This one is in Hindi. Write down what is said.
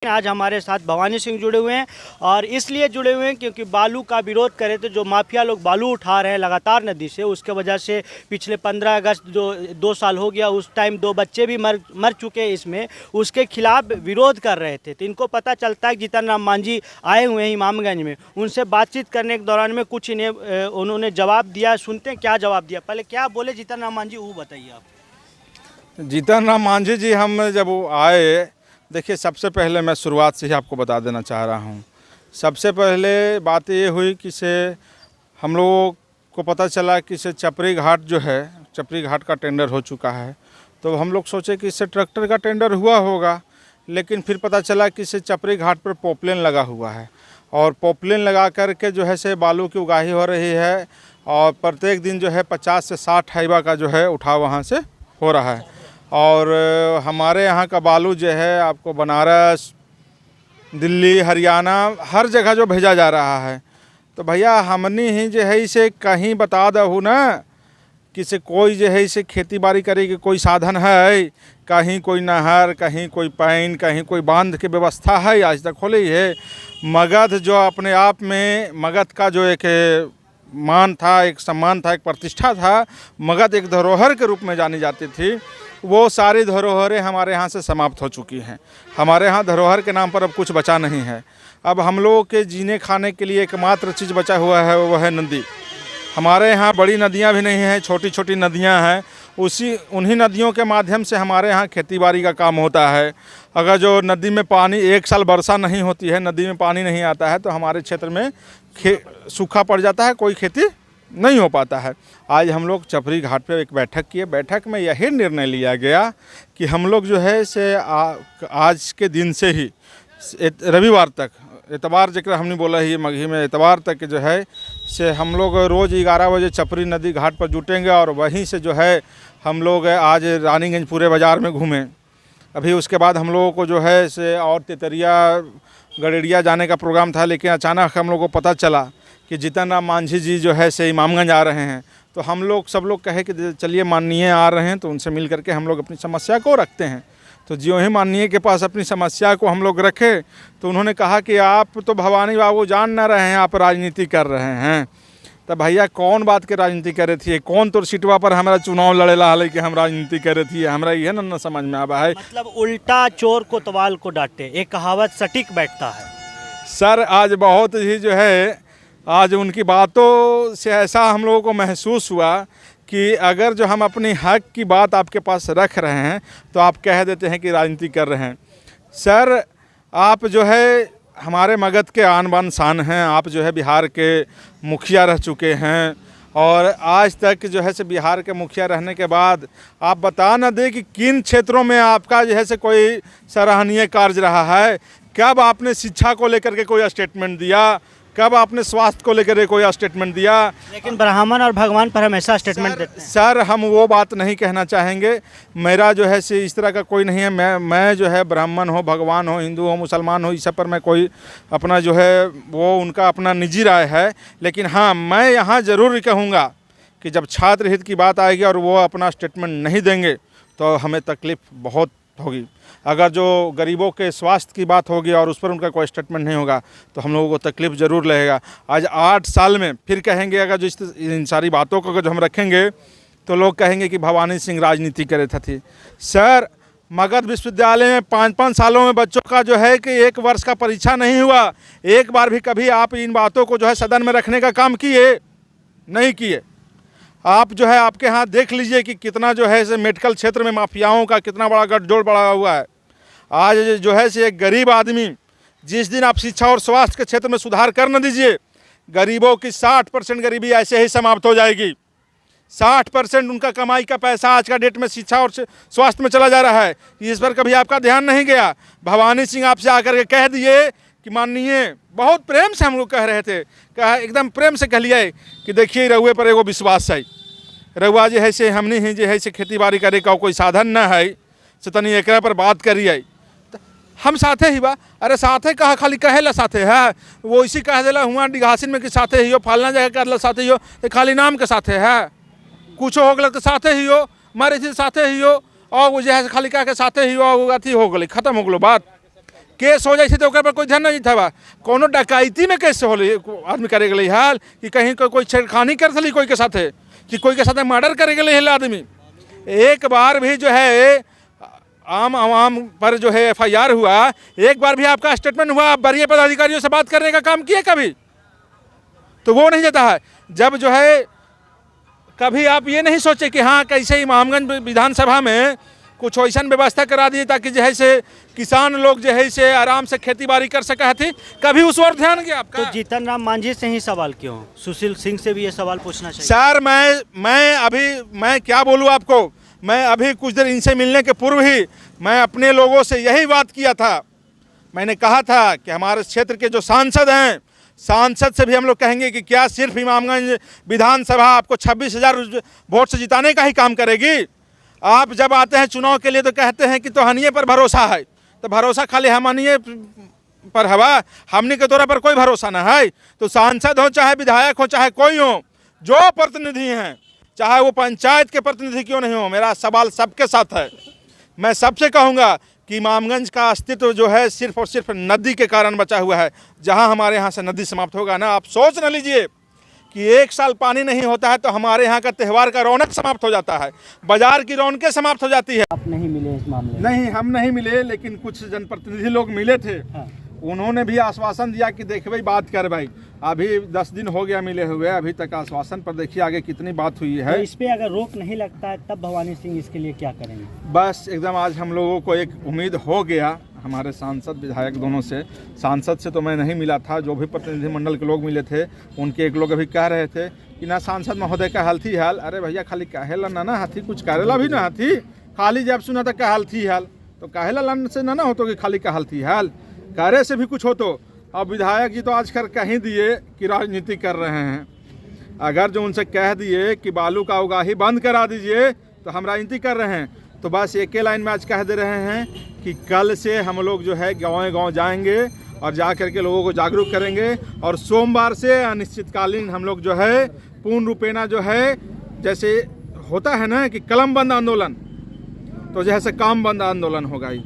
आज हमारे साथ भवानी सिंह जुड़े हुए हैं और इसलिए जुड़े हुए हैं क्योंकि बालू का विरोध करे थे। जो माफिया लोग बालू उठा रहे हैं लगातार नदी से, उसके वजह से पिछले 15 अगस्त जो 2 साल हो गया, उस टाइम 2 बच्चे भी मर चुके हैं इसमें, उसके खिलाफ विरोध कर रहे थे। तो इनको पता चलता है कि जीतन राम मांझी आए हुए हैं इमामगंज में। उनसे बातचीत करने के दौरान में कुछ इन्हें उन्होंने जवाब दिया, सुनते हैं क्या जवाब दिया। पहले क्या बोले जीतन राम मांझी, वो बताइए आप। जीतन राम मांझी जी हम जब वो आए, देखिए सबसे पहले मैं शुरुआत से ही आपको बता देना चाह रहा हूँ। सबसे पहले बात ये हुई कि से हम लोगों को पता चला कि से चपरी घाट जो है, चपरी घाट का टेंडर हो चुका है। तो हम लोग सोचे कि इससे ट्रैक्टर का टेंडर हुआ होगा, लेकिन फिर पता चला कि से चपरी घाट पर पॉपलेन लगा हुआ है और पॉपलेन लगा करके जो है से बालू की उगाही हो रही है और प्रत्येक दिन जो है 50 से 60 हाइबा का जो है उठाव वहाँ से हो रहा है। और हमारे यहाँ का बालू जो है आपको बनारस, दिल्ली, हरियाणा हर जगह जो भेजा जा रहा है। तो भैया हमने ही जो है इसे कहीं बता दो ना कि से कोई जो है इसे खेती बाड़ी करे कि कोई साधन है, कहीं कोई नहर, कहीं कोई पानी, कहीं कोई बांध की व्यवस्था है, आज तक खोली है। मगध जो अपने आप में मगध का जो एक मान था, एक सम्मान था, एक प्रतिष्ठा था, मगध एक धरोहर के रूप में जानी जाती थी, वो सारी धरोहरें हमारे यहाँ से समाप्त हो चुकी हैं। हमारे यहाँ धरोहर के नाम पर अब कुछ बचा नहीं है। अब हम लोगों के जीने खाने के लिए एकमात्र चीज़ बचा हुआ है वो है नदी। हमारे यहाँ बड़ी नदियाँ भी नहीं हैं, छोटी छोटी नदियाँ हैं। उन्हीं नदियों के माध्यम से हमारे यहाँ खेती-बाड़ी का काम होता है। अगर जो नदी में पानी एक साल वर्षा नहीं होती है, नदी में पानी नहीं आता है, तो हमारे क्षेत्र में सूखा पड़ जाता है, कोई खेती नहीं हो पाता है। आज हम लोग चपरी घाट पे एक बैठक किए। बैठक में यही निर्णय लिया गया कि हम लोग जो है से आज के दिन से ही रविवार तक, इतवार जिक्र हमने बोला ही मघी में, इतवार तक जो है से हम लोग रोज़ 11 बजे चपरी नदी घाट पर जुटेंगे और वहीं से जो है हम लोग आज रानीगंज पूरे बाज़ार में घूमें। अभी उसके बाद हम लोगों को जो है से और तेतरिया, गडेरिया जाने का प्रोग्राम था, लेकिन अचानक हम लोग को पता चला कि जीतन राम मांझी जी जो है से इमामगंज आ रहे हैं। तो हम लोग सब लोग कहे कि चलिए माननीय आ रहे हैं, तो उनसे मिल करके हम लोग अपनी समस्या को रखते हैं। तो ज्यों ही माननीय के पास अपनी समस्या को हम लोग रखे तो उन्होंने कहा कि आप तो भवानी बाबू जान ना रहे हैं, आप राजनीति कर रहे हैं। तो भैया कौन बात के राजनीति कर रही थी, कौन तो सीटवा पर हमारा चुनाव लड़ेला है कि हम राजनीति कर रही थी, हमारा ये ना समझ में आवा है। मतलब उल्टा चोर कोतवाल को डांटे, एक कहावत सटीक बैठता है। सर आज बहुत ही जो है, आज उनकी बातों से ऐसा हम लोगों को महसूस हुआ कि अगर जो हम अपनी हक की बात आपके पास रख रहे हैं तो आप कह देते हैं कि राजनीति कर रहे हैं। सर आप जो है हमारे मगध के आन बान शान हैं, आप जो है बिहार के मुखिया रह चुके हैं और आज तक जो है से बिहार के मुखिया रहने के बाद आप बता ना दें कि किन क्षेत्रों में आपका जो है से कोई सराहनीय कार्य रहा है। कब आपने शिक्षा को लेकर के कोई स्टेटमेंट दिया, कब आपने स्वास्थ्य को लेकर कोई स्टेटमेंट दिया। लेकिन ब्राह्मण और भगवान पर हमेशा स्टेटमेंट देते हैं। सर हम वो बात नहीं कहना चाहेंगे। मेरा जो है से इस तरह का कोई नहीं है। मैं जो है ब्राह्मण हो, भगवान हो, हिंदू हो, मुसलमान हो, इस सब पर मैं कोई अपना जो है वो उनका अपना निजी राय है। लेकिन हाँ, मैं यहाँ ज़रूर कहूँगा कि जब छात्र हित की बात आएगी और वो अपना स्टेटमेंट नहीं देंगे तो हमें तकलीफ़ बहुत होगी। अगर जो गरीबों के स्वास्थ्य की बात होगी और उस पर उनका कोई स्टेटमेंट नहीं होगा तो हम लोगों को तकलीफ़ ज़रूर लगेगा। आज 8 साल में फिर कहेंगे, अगर जो इन सारी बातों को अगर जो हम रखेंगे तो लोग कहेंगे कि भवानी सिंह राजनीति करे थी। सर मगध विश्वविद्यालय में 5-5 सालों में बच्चों का जो है कि 1 वर्ष का परीक्षा नहीं हुआ। एक बार भी कभी आप इन बातों को जो है सदन में रखने का काम किए नहीं किए। आप जो है आपके यहाँ देख लीजिए कि कितना जो है से मेडिकल क्षेत्र में माफियाओं का कितना बड़ा गठजोड़ बढ़ा हुआ है। आज जो है से एक गरीब आदमी, जिस दिन आप शिक्षा और स्वास्थ्य के क्षेत्र में सुधार कर न दीजिए, गरीबों की 60% गरीबी ऐसे ही समाप्त हो जाएगी। 60% उनका कमाई का पैसा आज का डेट में शिक्षा और स्वास्थ्य में चला जा रहा है। इस पर कभी आपका ध्यान नहीं गया। भवानी सिंह आपसे आकर के कह दिए कि माननीय, बहुत प्रेम से हम लोग कह रहे थे, कहा एकदम प्रेम से कह लिया कि देखिए रहुए पर एगो विश्वास है, रहुआ जो है से हमने ही जो है से खेती बाड़ी करे का कोई साधन न है, से तनी एकरा पर बात करिए। हम साथे ही बा, अरे साथे कहा खाली कहेला साथे है, वो इसी कह देला हुआ डिघासिन में कि साथे ही हो, फालना जगह कर साथे ही हो, तो खाली नाम के साथे है। कुछ हो गल तो साथे ही हो, मारे थी साथे ही हो, और वो जो है खाली कह के साथे ही हो, अथी हो गई, खत्म हो गलो बात। केस हो जाए तो ओकर पर कोई ध्यान नहीं था। कोनो डकैती में कैसे हो आदमी करे गए हाल कि कहीं कोई छेड़खानी कर सली कोई के साथे कि कोई के साथ मर्डर करे गए है आदमी। एक बार भी जो है आम आवाम पर जो है FIR हुआ, एक बार भी आपका स्टेटमेंट हुआ, आप वरीय पदाधिकारियों से बात करने का काम किए कभी? तो वो नहीं देता है। जब जो है कभी आप ये नहीं सोचे कि हाँ कैसे इमामगंज विधानसभा में कुछ वैसा व्यवस्था करा दी ताकि जो है से किसान लोग जो है से आराम से खेती बाड़ी कर सका थी, कभी उस ओर ध्यान गया आपका? तो जीतन राम मांझी से ही सवाल क्यों? सुशील सिंह से भी ये सवाल पूछना चाहिए। सर मैं क्या बोलूँ आपको, मैं अभी कुछ देर इनसे मिलने के पूर्व ही मैं अपने लोगों से यही बात किया था। मैंने कहा था कि हमारे क्षेत्र के जो सांसद हैं, सांसद से भी हम लोग कहेंगे कि क्या सिर्फ इमामगंज विधानसभा आपको 26,000 वोट से जिताने का ही काम करेगी? आप जब आते हैं चुनाव के लिए तो कहते हैं कि तोहनिए पर भरोसा है, तो भरोसा खाली हमनिए पर हवा, हमने के तौर पर कोई भरोसा ना है। तो सांसद हो चाहे विधायक हो चाहे कोई हो, जो प्रतिनिधि हैं, चाहे वो पंचायत के प्रतिनिधि क्यों नहीं हो, मेरा सवाल सबके साथ है। मैं सबसे कहूँगा कि इमामगंज का अस्तित्व जो है सिर्फ और सिर्फ नदी के कारण बचा हुआ है। जहाँ हमारे यहाँ से नदी समाप्त होगा ना, आप सोच न लीजिए कि 1 साल पानी नहीं होता है तो हमारे यहाँ का त्यौहार का रौनक समाप्त हो जाता है, बाजार की रौनकें समाप्त हो जाती है। आप नहीं मिले इस मामले में? नहीं, हम नहीं मिले, लेकिन कुछ जनप्रतिनिधि लोग मिले थे। हाँ। उन्होंने भी आश्वासन दिया कि देख भाई बात कर भाई। अभी 10 दिन हो गया मिले हुए, अभी तक आश्वासन पर देखिए आगे कितनी बात हुई है। तो इस पे अगर रोक नहीं लगता है तब भवानी सिंह इसके लिए क्या करेंगे? बस एकदम आज हम लोगों को एक उम्मीद हो गया हमारे सांसद विधायक दोनों से। सांसद से तो मैं नहीं मिला था, जो भी प्रतिनिधिमंडल के लोग मिले थे उनके एक लोग अभी कह रहे थे कि ना सांसद महोदय का हाल थी हाल। अरे भैया खाली कहेला ना हाथी, कुछ करेला भी ना हाथी, खाली जब सुना था का हाल थी हाल, तो कहेला लन से ना हो तो कि खाली का हाल थी हाल, कार्य से भी कुछ हो तो। अब विधायक जी तो आजकल कहीं दिए कि राजनीति कर रहे हैं। अगर जो उनसे कह दिए कि बालू का उगाही बंद करा दीजिए तो हम राजनीति कर रहे हैं, तो बस एक ही लाइन में आज कह दे रहे हैं कि कल से हम लोग जो है गाँव जाएंगे और जा करके लोगों को जागरूक करेंगे। और सोमवार से अनिश्चितकालीन हम लोग जो है पूर्ण रूपेणा जो है, जैसे होता है ना कि कलम बंद आंदोलन, तो जैसे काम बंद आंदोलन होगा ही।